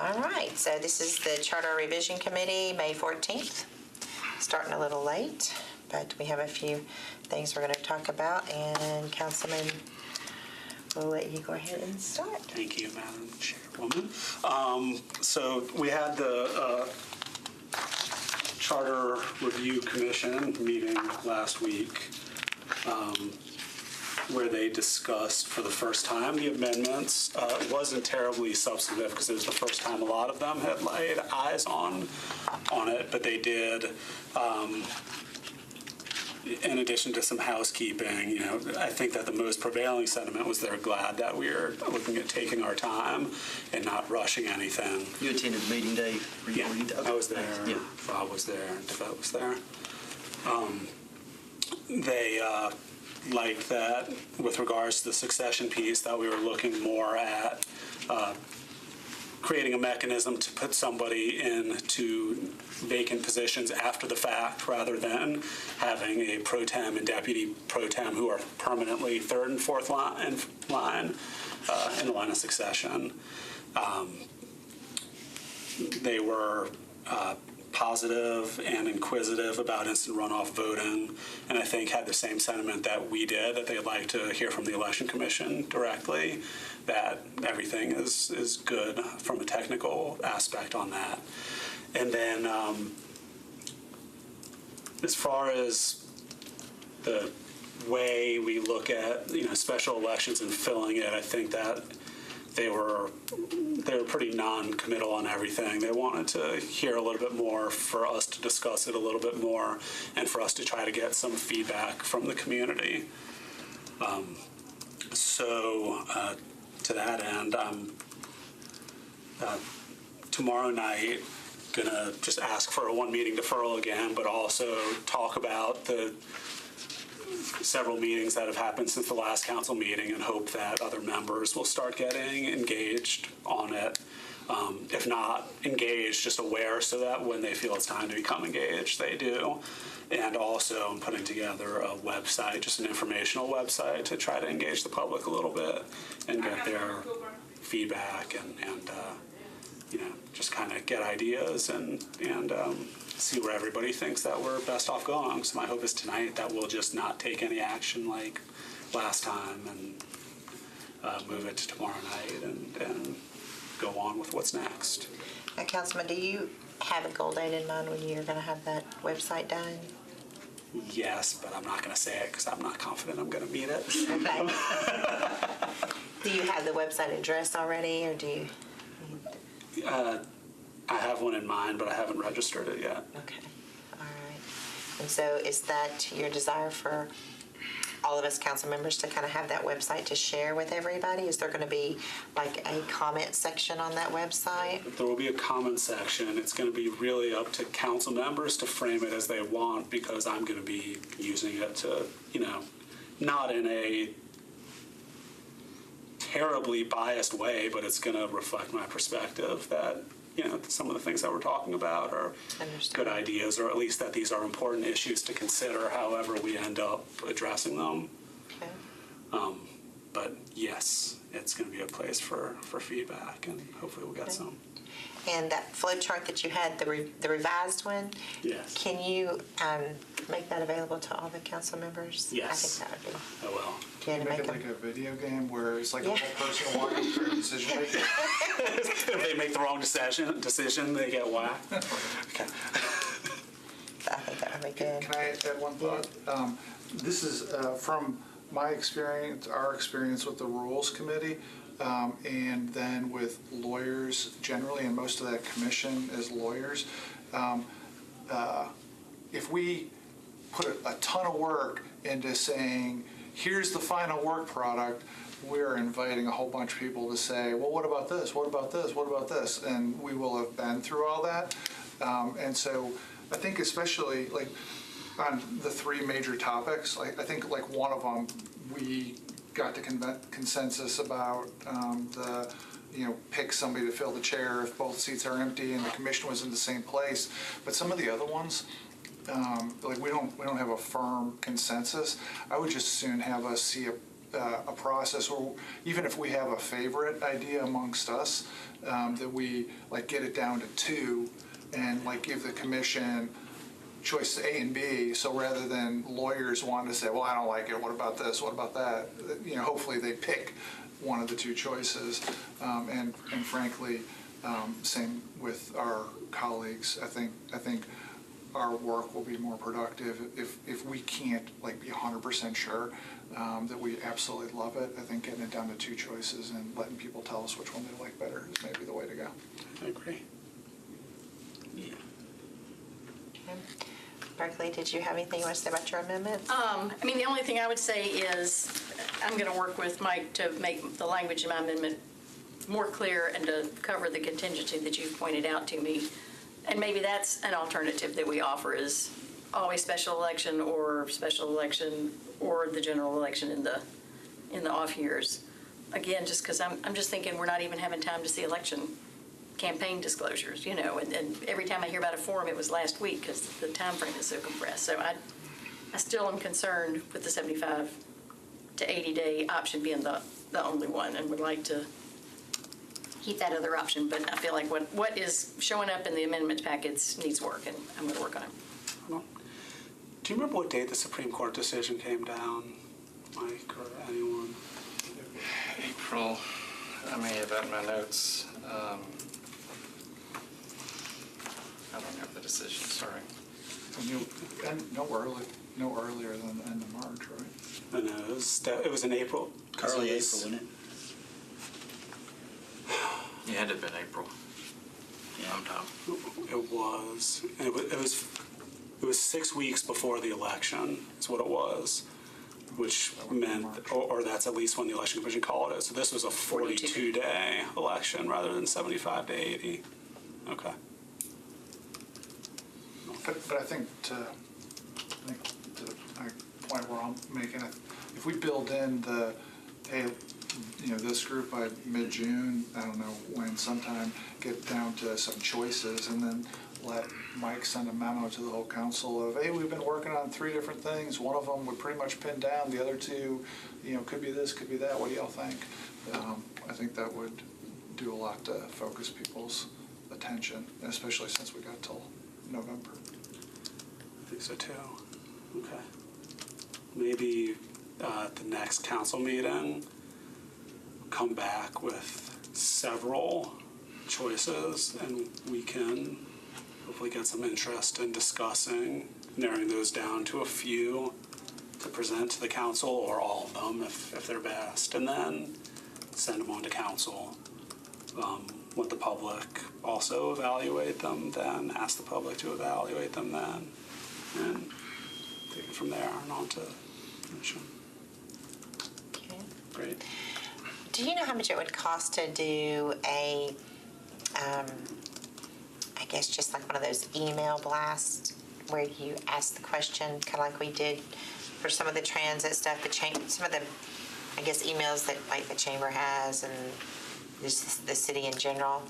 All right, so this is the Charter Revision Committee, May 14th. Starting a little late, but we have a few things we're going to talk about, and Councilman, we'll let you go ahead and start. Thank you, Madam Chairwoman. So we had the Charter Review Commission meeting last week, where they discussed for the first time the amendments. It wasn't terribly substantive because it was the first time a lot of them had laid eyes on it, but they did, in addition to some housekeeping, I think that the most prevailing sentiment was they're glad that we're looking at taking our time and not rushing anything. You attended the meeting, Dave? Yeah, I was there. Yeah. Rob was there. Devote was there. They liked that with regards to the succession piece, that we were looking more at creating a mechanism to put somebody into vacant positions after the fact rather than having a pro tem and deputy pro tem who are permanently third and fourth line in the line of succession. They were positive and inquisitive about instant runoff voting, and I think had the same sentiment that we did, that they'd like to hear from the Election Commission directly, that everything is good from a technical aspect on that. And then as far as the way we look at special elections and filling it, I think that they were pretty non-committal on everything. They wanted to hear a little bit more, for us to discuss it a little bit more, and for us to try to get some feedback from the community. So to that end, I'm tomorrow night gonna just ask for a one meeting deferral again, but also talk about the several meetings that have happened since the last council meeting, and hope that other members will start getting engaged on it. If not engaged, just aware, so that when they feel it's time to become engaged, they do. And also I'm putting together a website, just an informational website, to try to engage the public a little bit and get their feedback and just kind of get ideas and see where everybody thinks that we're best off going. So my hope is tonight that we'll just not take any action like last time and move it to tomorrow night and go on with what's next. Now, Councilman, do you have a goal date in mind when you're going to have that website done? Yes, but I'm not going to say it because I'm not confident I'm going to meet it. Okay. Do you have the website address already, or do you? I have one in mind, but I haven't registered it yet. Okay. All right. And so is that your desire for all of us council members to kind of have that website to share with everybody? Is there going to be like a comment section on that website? There will be a comment section. It's going to be really up to council members to frame it as they want, because I'm going to be using it to, not in a terribly biased way, but it's going to reflect my perspective that, some of the things that we're talking about are good ideas, or at least that these are important issues to consider however we end up addressing them. Okay. But yes, it's going to be a place for feedback, and hopefully we'll get some. And that flow chart that you had, the revised one, yes. Can you make that available to all the council members? Yes. I think that would be. I will. Can you make it like a video game where it's like a whole person walking through decision making? If they make the wrong decision, they get whacked. Okay. I think that would be good. Can I add one thought? This is from my experience, our experience with the Rules Committee, and then with lawyers generally, and most of that commission is lawyers. If we put a ton of work into saying, here's the final work product, we're inviting a whole bunch of people to say, well, what about this? What about this? What about this? And we will have been through all that. And so I think especially like on the three major topics, I think like one of them, we got to consensus about pick somebody to fill the chair if both seats are empty and the commission was in the same place. But some of the other ones, we don't have a firm consensus. I would just soon have us see a process, or even if we have a favorite idea amongst us, that we like get it down to 2 and like give the commission choice A and B. So rather than lawyers wanting to say, well, I don't like it, what about this, what about that? Hopefully they pick one of the 2 choices. And frankly, same with our colleagues. I think our work will be more productive if we can't like be 100% sure that we absolutely love it. I think getting it down to 2 choices and letting people tell us which one they like better is maybe the way to go. I agree. Yeah. Berkeley, did you have anything you want to say about your amendment? The only thing I would say is I'm going to work with Mike to make the language in my amendment more clear and to cover the contingency that you've pointed out to me. And maybe that's an alternative that we offer, is always special election or the general election in the off years. Again, just because I'm just thinking we're not even having time to see election campaign disclosures, and every time I hear about a forum, it was last week because the time frame is so compressed. So I still am concerned with the 75 to 80 day option being the only one, and would like to keep that other option. But I feel like what is showing up in the amendment packets needs work, and I'm going to work on it. Well, do you remember what date the Supreme Court decision came down, Mike, or anyone? April. I may have that in my notes. I don't have the decision, sorry. And no earlier than the end of March, right? No, it was in April. Early April, wasn't it? Yeah, it had to have been April. Sometime. It was. It was 6 weeks before the election, is what it was, which meant, or that's at least when the election commission called it. So this was a 42-day election rather than 75 to 80. Okay. But I think to the point where I'm making it, if we build in this group by mid-June, I don't know when, sometime, get down to some choices, and then let Mike send a memo to the whole council of, hey, we've been working on 3 different things. One of them would pretty much pin down. The other 2, could be this, could be that. What do y'all think? I think that would do a lot to focus people's attention, especially since we got till November. I think so too. Okay. Maybe at the next council meeting, come back with several choices, and we can hopefully get some interest in discussing, narrowing those down to a few to present to the council, or all of them if they're best, and then send them on to council. Let the public also evaluate them, then ask the public to evaluate them then, and take it from there and on to commission. Okay. Great. Do you know how much it would cost to do a, I guess just like one of those email blasts where you ask the question, kind of like we did for some of the transit stuff, some of the, I guess, emails that like the chamber has and just the city in general?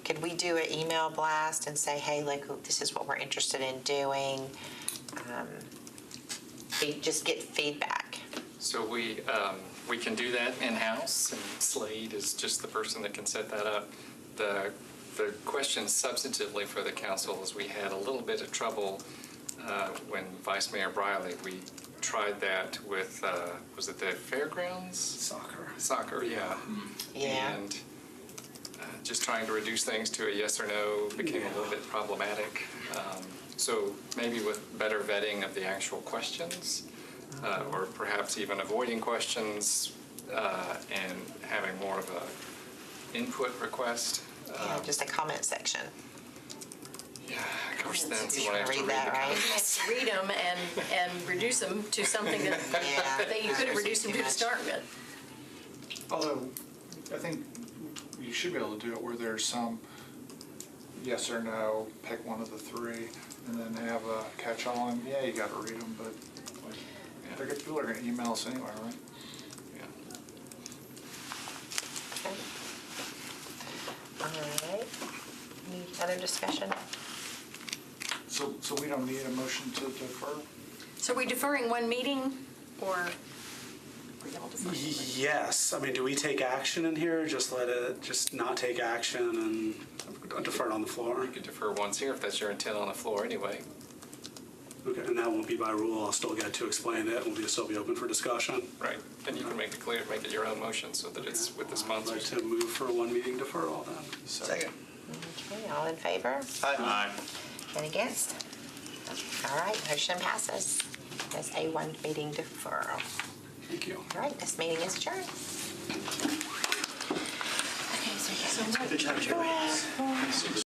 Could we do an email blast and say, hey, like, this is what we're interested in doing? Just get feedback. So we can do that in-house, and Slade is just the person that can set that up. The question substantively for the council is we had a little bit of trouble when Vice Mayor Briley, we tried that with, was it the fairgrounds? Soccer, yeah. Yeah. And just trying to reduce things to a yes or no became a little bit problematic. So maybe with better vetting of the actual questions, or perhaps even avoiding questions and having more of a input request. Yeah, just a comment section. Yeah, of course, that's You when I want have to to read read that, the right? comments. Read them and reduce them to something that you couldn't reduce them to start with. Although, I think you should be able to do it where there's some yes or no, pick one of the 3, and then have a catch-all, and yeah, you gotta read them, but people are gonna email us anyway, right? Yeah. Okay. All right. Any other discussion? So we don't need a motion to defer? So are we deferring one meeting, or are y'all Yes, I mean, do we take action in here, or just let it, just not take action and defer it on the floor? You could defer once here if that's your intent on the floor anyway. Okay, and that won't be by rule, I'll still get to explain it, and we'll still be open for discussion. Right. Then you can make it clear, make it your own motion so that it's with the I'd like sponsors. to move for one meeting deferral then. Second. Okay, all in favor? Aye. And against? All right, motion passes. That's a one meeting deferral. Thank you. All right, this meeting is adjourned. Okay, so Good job, Jerry.